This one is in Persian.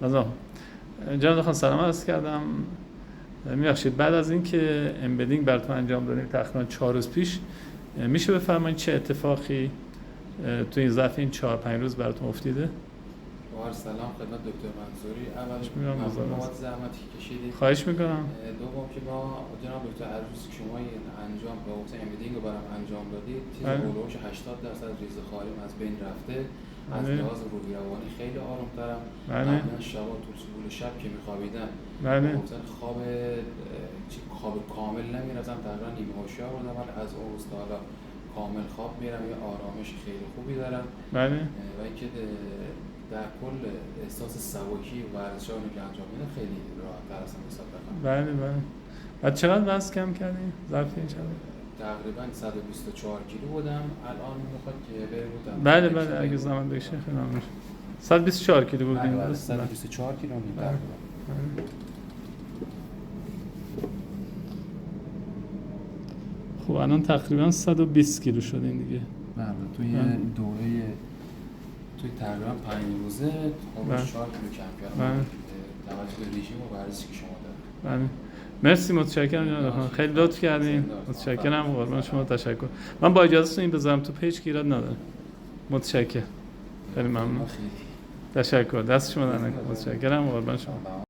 نظام جناب خان سلام عرض کردم. میبخشید بعد از اینکه امبدینگ براتون انجام دادیم تقریبا 4 روز پیش، میشه بفرمایید چه اتفاقی تو این ظرف این 4-5 روز براتون افتیده؟ با سلام خدمت دکتر منصوری. اولش ممنون بابت زحمتی که کشیدید. خواهش میکنم. دوم که ما جناب دکتر عروسی که شما این انجام به واسه امبدینگ رو برام انجام دادید، چیز اولوش 80% ریزه خاریم از بین رفته. از لحاظ روحی روانی خیلی آروم‌ترم. قبلا شبا تو طول شب که می‌خوابیدم مثلا خواب کامل نمی‌رفتم، تقریبا نیمه هوشیار بودم، ولی از اون روز تا حالا کامل خواب میرم، یه آرامش خیلی خوبی دارم. و اینکه در کل احساس سبکی و ورزش‌هایی که انجام میدم خیلی راحت‌تر هستم نسبت به قبل. بله. بعد چقدر وزن کم کردین ظرف این شب؟ تقریبا 124 کیلو بودم. الان میخواد که بریم. بله اگه زمان بشه خیلی ممنون. 124 کیلو بودیم. بله 124 کیلو تقریبا. خب الان تقریبا 120 کیلو شدین دیگه. بله توی دوره توی تقریبا 5 روزه 4 کیلو کم کردم. توجه به رژیم و ورزشی که شما دارید. بله. مرسی، متشکرم جناب خان، خیلی لطف کردین. متشکرم، قربان شما، تشکر. من با اجازهتون این بذارم تو پیج که ایراد نداره. متشکرم، خیلی ممنون. تشکر، دست شما در نکنه. متشکرم، قربان شما.